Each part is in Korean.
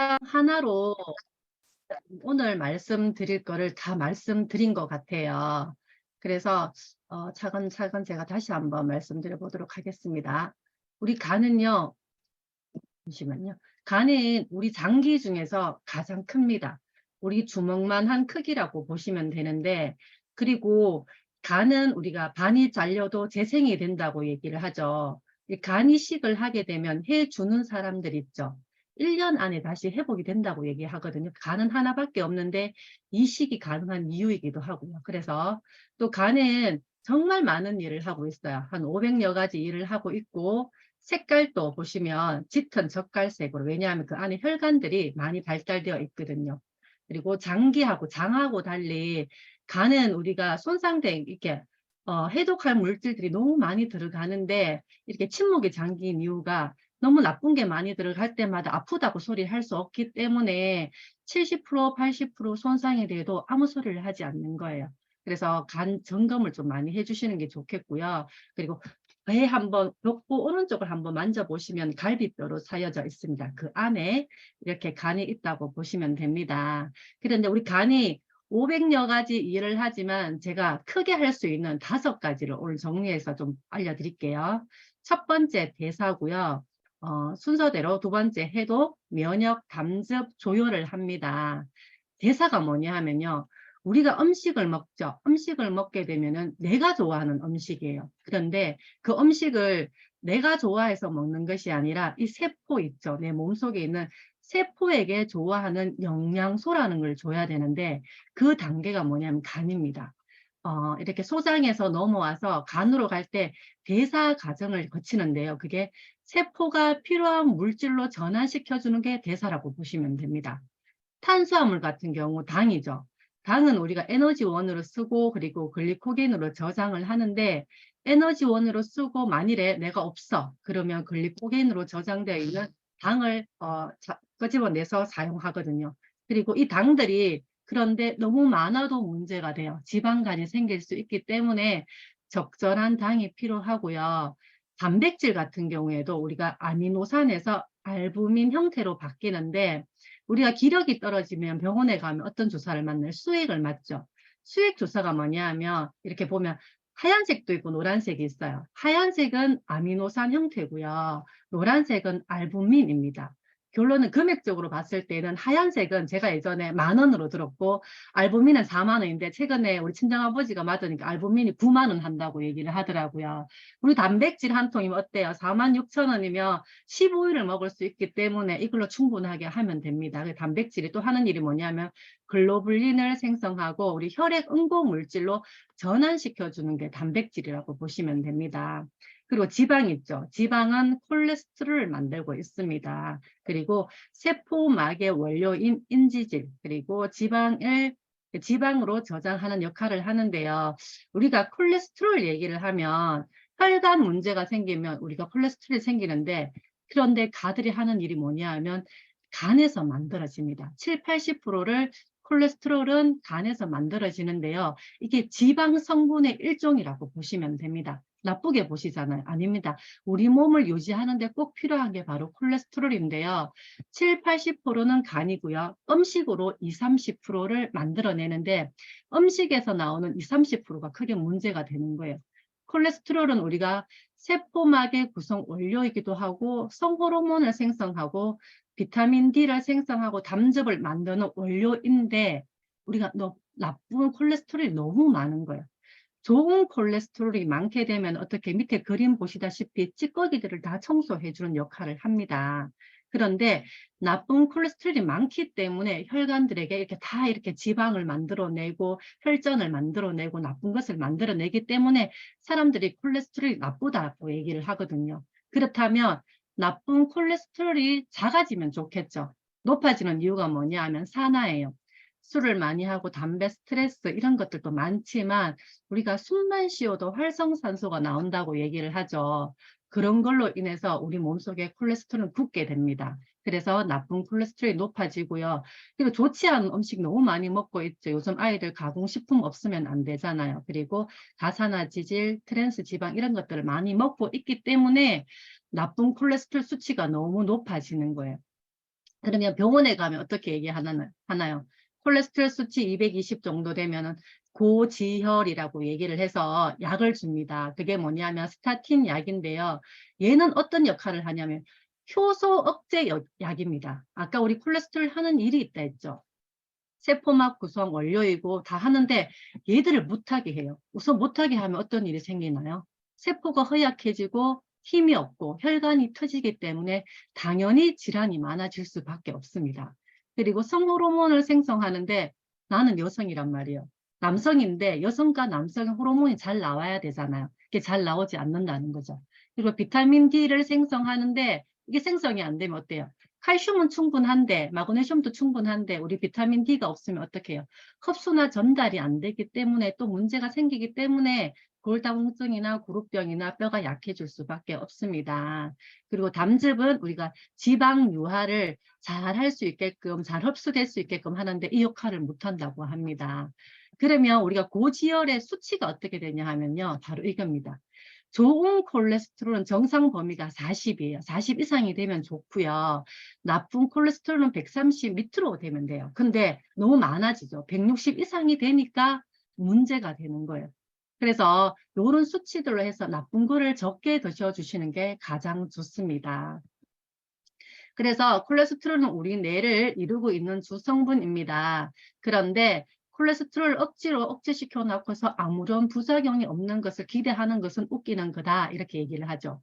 하나로 오늘 말씀드릴 거를 다 말씀드린 것 같아요. 그래서 차근차근 제가 다시 한번 말씀드려 보도록 하겠습니다. 우리 간은요, 잠시만요. 간은 우리 장기 중에서 가장 큽니다. 우리 주먹만 한 크기라고 보시면 되는데, 그리고 간은 우리가 반이 잘려도 재생이 된다고 얘기를 하죠. 이 간 이식을 하게 되면 해주는 사람들 있죠. 1년 안에 다시 회복이 된다고 얘기하거든요. 간은 하나밖에 없는데 이식이 가능한 이유이기도 하고요. 그래서 또 간은 정말 많은 일을 하고 있어요. 한 500여 가지 일을 하고 있고, 색깔도 보시면 짙은 젓갈색으로, 왜냐하면 그 안에 혈관들이 많이 발달되어 있거든요. 그리고 장기하고 장하고 달리 간은 우리가 손상된 이렇게 해독할 물질들이 너무 많이 들어가는데, 이렇게 침묵이 잠긴 이유가 너무 나쁜 게 많이 들어갈 때마다 아프다고 소리를 할 수 없기 때문에 70% 80% 손상이 돼도 아무 소리를 하지 않는 거예요. 그래서 간 점검을 좀 많이 해주시는 게 좋겠고요. 그리고 배 한번 벽보 오른쪽을 한번 만져보시면 갈비뼈로 차여져 있습니다. 그 안에 이렇게 간이 있다고 보시면 됩니다. 그런데 우리 간이 500여 가지 일을 하지만 제가 크게 할 수 있는 5가지를 오늘 정리해서 좀 알려드릴게요. 첫 번째 대사고요. 순서대로 두 번째 해독, 면역, 담즙, 조혈을 합니다. 대사가 뭐냐 하면요. 우리가 음식을 먹죠. 음식을 먹게 되면은 내가 좋아하는 음식이에요. 그런데 그 음식을 내가 좋아해서 먹는 것이 아니라 이 세포 있죠. 내 몸속에 있는 세포에게 좋아하는 영양소라는 걸 줘야 되는데, 그 단계가 뭐냐면 간입니다. 이렇게 소장에서 넘어와서 간으로 갈 때 대사 과정을 거치는데요. 그게 세포가 필요한 물질로 전환시켜주는 게 대사라고 보시면 됩니다. 탄수화물 같은 경우 당이죠. 당은 우리가 에너지원으로 쓰고 그리고 글리코겐으로 저장을 하는데, 에너지원으로 쓰고 만일에 내가 없어 그러면 글리코겐으로 저장되어 있는 당을 끄집어내서 사용하거든요. 그리고 이 당들이 그런데 너무 많아도 문제가 돼요. 지방간이 생길 수 있기 때문에 적절한 당이 필요하고요. 단백질 같은 경우에도 우리가 아미노산에서 알부민 형태로 바뀌는데, 우리가 기력이 떨어지면 병원에 가면 어떤 주사를 맞나요? 수액을 맞죠. 수액 주사가 뭐냐 하면 이렇게 보면 하얀색도 있고 노란색이 있어요. 하얀색은 아미노산 형태고요. 노란색은 알부민입니다. 결론은 금액적으로 봤을 때는 하얀색은 제가 예전에 10,000원으로 들었고, 알부민은 40,000원인데 최근에 우리 친정아버지가 맞으니까 알부민이 90,000원 한다고 얘기를 하더라고요. 우리 단백질 한 통이면 어때요? 46,000원이면 15일을 먹을 수 있기 때문에 이걸로 충분하게 하면 됩니다. 단백질이 또 하는 일이 뭐냐면 글로불린을 생성하고 우리 혈액 응고 물질로 전환시켜주는 게 단백질이라고 보시면 됩니다. 그리고 지방 있죠. 지방은 콜레스테롤을 만들고 있습니다. 그리고 세포막의 원료인 인지질, 그리고 지방으로 저장하는 역할을 하는데요. 우리가 콜레스테롤 얘기를 하면 혈관 문제가 생기면 우리가 콜레스테롤이 생기는데, 그런데 가들이 하는 일이 뭐냐 하면 간에서 만들어집니다. 7, 80%를 콜레스테롤은 간에서 만들어지는데요. 이게 지방 성분의 일종이라고 보시면 됩니다. 나쁘게 보시잖아요. 아닙니다. 우리 몸을 유지하는 데 꼭 필요한 게 바로 콜레스테롤인데요. 7, 80%는 간이고요. 음식으로 2, 30%를 만들어내는데, 음식에서 나오는 2, 30%가 크게 문제가 되는 거예요. 콜레스테롤은 우리가 세포막의 구성 원료이기도 하고 성호르몬을 생성하고 비타민 D를 생성하고 담즙을 만드는 원료인데, 우리가 나쁜 콜레스테롤이 너무 많은 거예요. 좋은 콜레스테롤이 많게 되면 어떻게 밑에 그림 보시다시피 찌꺼기들을 다 청소해 주는 역할을 합니다. 그런데 나쁜 콜레스테롤이 많기 때문에 혈관들에게 이렇게 지방을 만들어내고 혈전을 만들어내고 나쁜 것을 만들어내기 때문에 사람들이 콜레스테롤이 나쁘다고 얘기를 하거든요. 그렇다면 나쁜 콜레스테롤이 작아지면 좋겠죠. 높아지는 이유가 뭐냐 하면 산화예요. 술을 많이 하고 담배, 스트레스 이런 것들도 많지만 우리가 숨만 쉬어도 활성산소가 나온다고 얘기를 하죠. 그런 걸로 인해서 우리 몸속에 콜레스테롤은 굳게 됩니다. 그래서 나쁜 콜레스테롤이 높아지고요. 그리고 좋지 않은 음식 너무 많이 먹고 있죠. 요즘 아이들 가공식품 없으면 안 되잖아요. 그리고 가산화지질, 트랜스 지방 이런 것들을 많이 먹고 있기 때문에 나쁜 콜레스테롤 수치가 너무 높아지는 거예요. 그러면 병원에 가면 어떻게 하나요? 콜레스테롤 수치 220 정도 되면은 고지혈이라고 얘기를 해서 약을 줍니다. 그게 뭐냐면 스타틴 약인데요. 얘는 어떤 역할을 하냐면 효소 억제 약입니다. 아까 우리 콜레스테롤 하는 일이 있다 했죠. 세포막 구성 원료이고 다 하는데 얘들을 못하게 해요. 우선 못하게 하면 어떤 일이 생기나요? 세포가 허약해지고 힘이 없고 혈관이 터지기 때문에 당연히 질환이 많아질 수밖에 없습니다. 그리고 성호르몬을 생성하는데 나는 여성이란 말이에요. 남성인데 여성과 남성의 호르몬이 잘 나와야 되잖아요. 이게 잘 나오지 않는다는 거죠. 그리고 비타민 D를 생성하는데 이게 생성이 안 되면 어때요? 칼슘은 충분한데 마그네슘도 충분한데 우리 비타민 D가 없으면 어떻게 해요? 흡수나 전달이 안 되기 때문에 또 문제가 생기기 때문에 골다공증이나 구루병이나 뼈가 약해질 수밖에 없습니다. 그리고 담즙은 우리가 지방 유화를 잘 할 수 있게끔 잘 흡수될 수 있게끔 하는데 이 역할을 못한다고 합니다. 그러면 우리가 고지혈의 수치가 어떻게 되냐 하면요. 바로 이겁니다. 좋은 콜레스테롤은 정상 범위가 40이에요. 40 이상이 되면 좋고요. 나쁜 콜레스테롤은 130 밑으로 되면 돼요. 근데 너무 많아지죠. 160 이상이 되니까 문제가 되는 거예요. 그래서 이런 수치들로 해서 나쁜 거를 적게 드셔주시는 게 가장 좋습니다. 그래서 콜레스테롤은 우리 뇌를 이루고 있는 주성분입니다. 그런데 콜레스테롤을 억지로 억제시켜 놓고서 아무런 부작용이 없는 것을 기대하는 것은 웃기는 거다 이렇게 얘기를 하죠.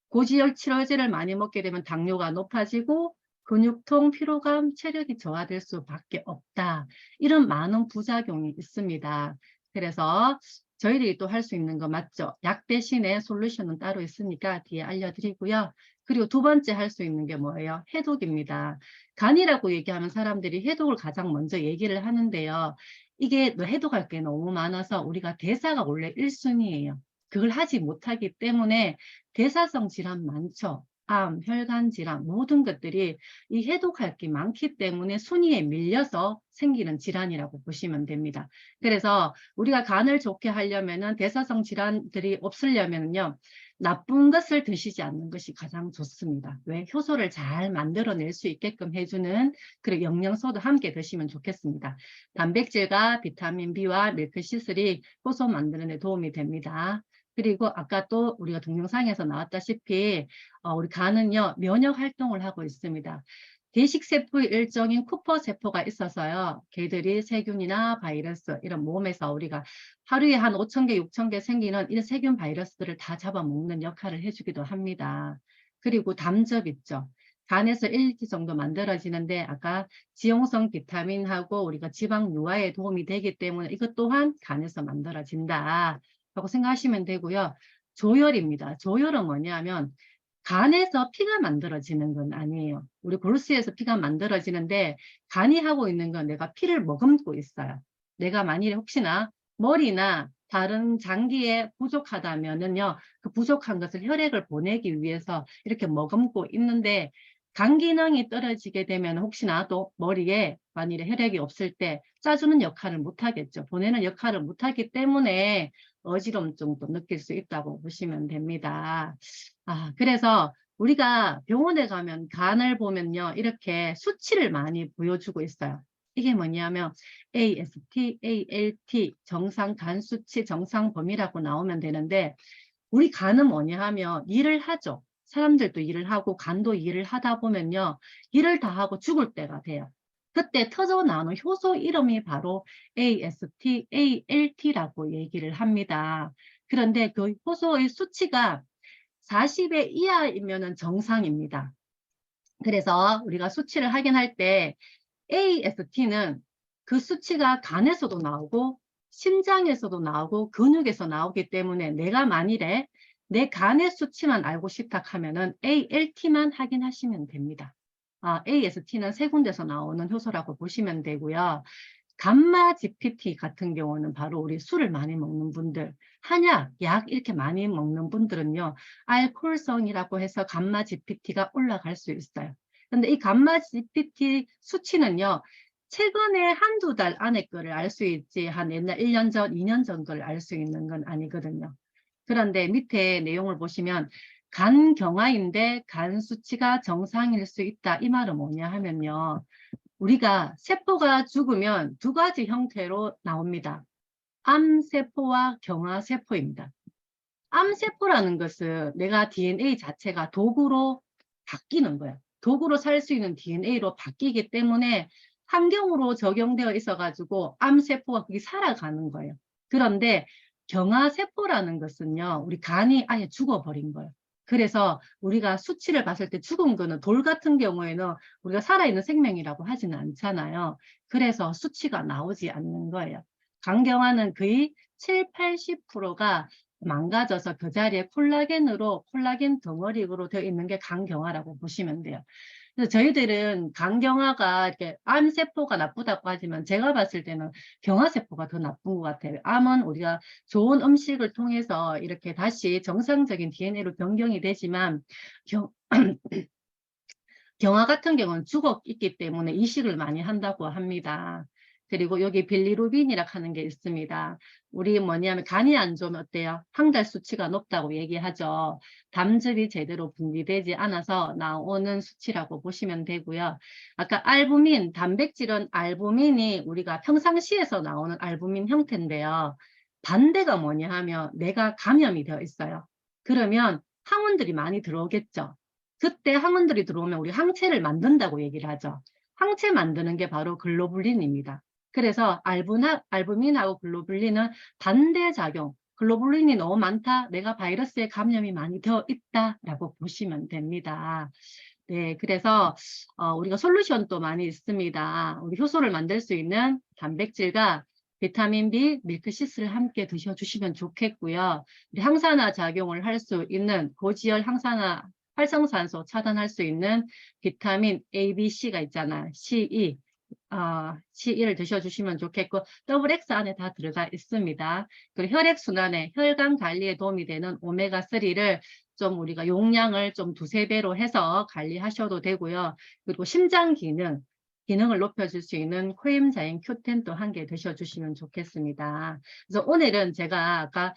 고지혈 치료제를 많이 먹게 되면 당뇨가 높아지고 근육통, 피로감, 체력이 저하될 수밖에 없다. 이런 많은 부작용이 있습니다. 그래서 저희들이 또 할 수 있는 거 맞죠? 약 대신에 솔루션은 따로 있으니까 뒤에 알려드리고요. 그리고 두 번째 할 수 있는 게 뭐예요? 해독입니다. 간이라고 얘기하면 사람들이 해독을 가장 먼저 얘기를 하는데요. 이게 해독할 게 너무 많아서 우리가 대사가 원래 1순위예요. 그걸 하지 못하기 때문에 대사성 질환 많죠. 암, 혈관 질환 모든 것들이 이 해독할 게 많기 때문에 순위에 밀려서 생기는 질환이라고 보시면 됩니다. 그래서 우리가 간을 좋게 하려면은 대사성 질환들이 없으려면요. 나쁜 것을 드시지 않는 것이 가장 좋습니다. 왜? 효소를 잘 만들어낼 수 있게끔 해주는 그리고 영양소도 함께 드시면 좋겠습니다. 단백질과 비타민 B와 밀크시슬이 효소 만드는 데 도움이 됩니다. 그리고 아까 또 우리가 동영상에서 나왔다시피 우리 간은요 면역 활동을 하고 있습니다. 대식세포의 일종인 쿠퍼 세포가 있어서요. 걔들이 세균이나 바이러스 이런 몸에서 우리가 하루에 한 5,000개, 6,000개 생기는 이런 세균 바이러스들을 다 잡아먹는 역할을 해주기도 합니다. 그리고 담즙 있죠. 간에서 1리터 정도 만들어지는데 아까 지용성 비타민하고 우리가 지방 유화에 도움이 되기 때문에 이것 또한 간에서 만들어진다 라고 생각하시면 되고요. 조혈입니다. 조혈은 뭐냐면 간에서 피가 만들어지는 건 아니에요. 우리 골수에서 피가 만들어지는데 간이 하고 있는 건 내가 피를 머금고 있어요. 내가 만일에 혹시나 머리나 다른 장기에 부족하다면은요, 그 부족한 것을 혈액을 보내기 위해서 이렇게 머금고 있는데 간 기능이 떨어지게 되면 혹시나 또 머리에 만일에 혈액이 없을 때 짜주는 역할을 못하겠죠. 보내는 역할을 못하기 때문에 어지럼증도 느낄 수 있다고 보시면 됩니다. 그래서 우리가 병원에 가면 간을 보면요. 이렇게 수치를 많이 보여주고 있어요. 이게 뭐냐면 AST, ALT, 정상 간 수치, 정상 범위라고 나오면 되는데 우리 간은 뭐냐 하면 일을 하죠. 사람들도 일을 하고 간도 일을 하다 보면요. 일을 다 하고 죽을 때가 돼요. 그때 터져 나오는 효소 이름이 바로 AST, ALT라고 얘기를 합니다. 그런데 그 효소의 수치가 40의 이하이면 정상입니다. 그래서 우리가 수치를 확인할 때 AST는 그 수치가 간에서도 나오고 심장에서도 나오고 근육에서 나오기 때문에 내가 만일에 내 간의 수치만 알고 싶다 하면은 ALT만 확인하시면 됩니다. AST는 세 군데서 나오는 효소라고 보시면 되고요. 감마 GPT 같은 경우는 바로 우리 술을 많이 먹는 분들, 한약, 약 이렇게 많이 먹는 분들은요. 알코올성이라고 해서 감마 GPT가 올라갈 수 있어요. 근데 이 감마 GPT 수치는요. 최근에 한두 달 안에 거를 알 수 있지 한 옛날 1년 전, 2년 전 거를 알 수 있는 건 아니거든요. 그런데 밑에 내용을 보시면 간경화인데 간 수치가 정상일 수 있다. 이 말은 뭐냐 하면요. 우리가 세포가 죽으면 두 가지 형태로 나옵니다. 암세포와 경화세포입니다. 암세포라는 것은 내가 DNA 자체가 독으로 바뀌는 거예요. 독으로 살 수 있는 DNA로 바뀌기 때문에 환경으로 적용되어 있어가지고 암세포가 거기 살아가는 거예요. 그런데 경화세포라는 것은요, 우리 간이 아예 죽어버린 거예요. 그래서 우리가 수치를 봤을 때 죽은 거는 돌 같은 경우에는 우리가 살아있는 생명이라고 하지는 않잖아요. 그래서 수치가 나오지 않는 거예요. 간경화는 거의 7, 80%가 망가져서 그 자리에 콜라겐 덩어리로 되어 있는 게 간경화라고 보시면 돼요. 그래서 저희들은 간경화가 이렇게 암세포가 나쁘다고 하지만 제가 봤을 때는 경화세포가 더 나쁜 것 같아요. 암은 우리가 좋은 음식을 통해서 이렇게 다시 정상적인 DNA로 변경이 되지만 경화 같은 경우는 죽어 있기 때문에 이식을 많이 한다고 합니다. 그리고 여기 빌리루빈이라고 하는 게 있습니다. 우리 뭐냐면 간이 안 좋으면 어때요? 항달 수치가 높다고 얘기하죠. 담즙이 제대로 분비되지 않아서 나오는 수치라고 보시면 되고요. 아까 알부민, 단백질은 알부민이 우리가 평상시에서 나오는 알부민 형태인데요. 반대가 뭐냐 하면 내가 감염이 되어 있어요. 그러면 항원들이 많이 들어오겠죠. 그때 항원들이 들어오면 우리 항체를 만든다고 얘기를 하죠. 항체 만드는 게 바로 글로불린입니다. 그래서 알부민하고 글로불린은 반대작용, 글로불린이 너무 많다, 내가 바이러스에 감염이 많이 되어 있다라고 보시면 됩니다. 네, 그래서 우리가 솔루션도 많이 있습니다. 우리 효소를 만들 수 있는 단백질과 비타민 B, 밀크시스를 함께 드셔주시면 좋겠고요. 우리 항산화 작용을 할 수 있는 고지혈 항산화 활성산소 차단할 수 있는 비타민 A, B, C가 있잖아요. CE, CE를 드셔주시면 좋겠고 XX 안에 다 들어가 있습니다. 그리고 혈액순환에 혈관 관리에 도움이 되는 오메가3를 좀 우리가 용량을 좀 두세 배로 해서 관리하셔도 되고요. 그리고 심장 기능을 높여줄 수 있는 코엠자인 Q10도 한 개 드셔주시면 좋겠습니다. 그래서 오늘은 제가 아까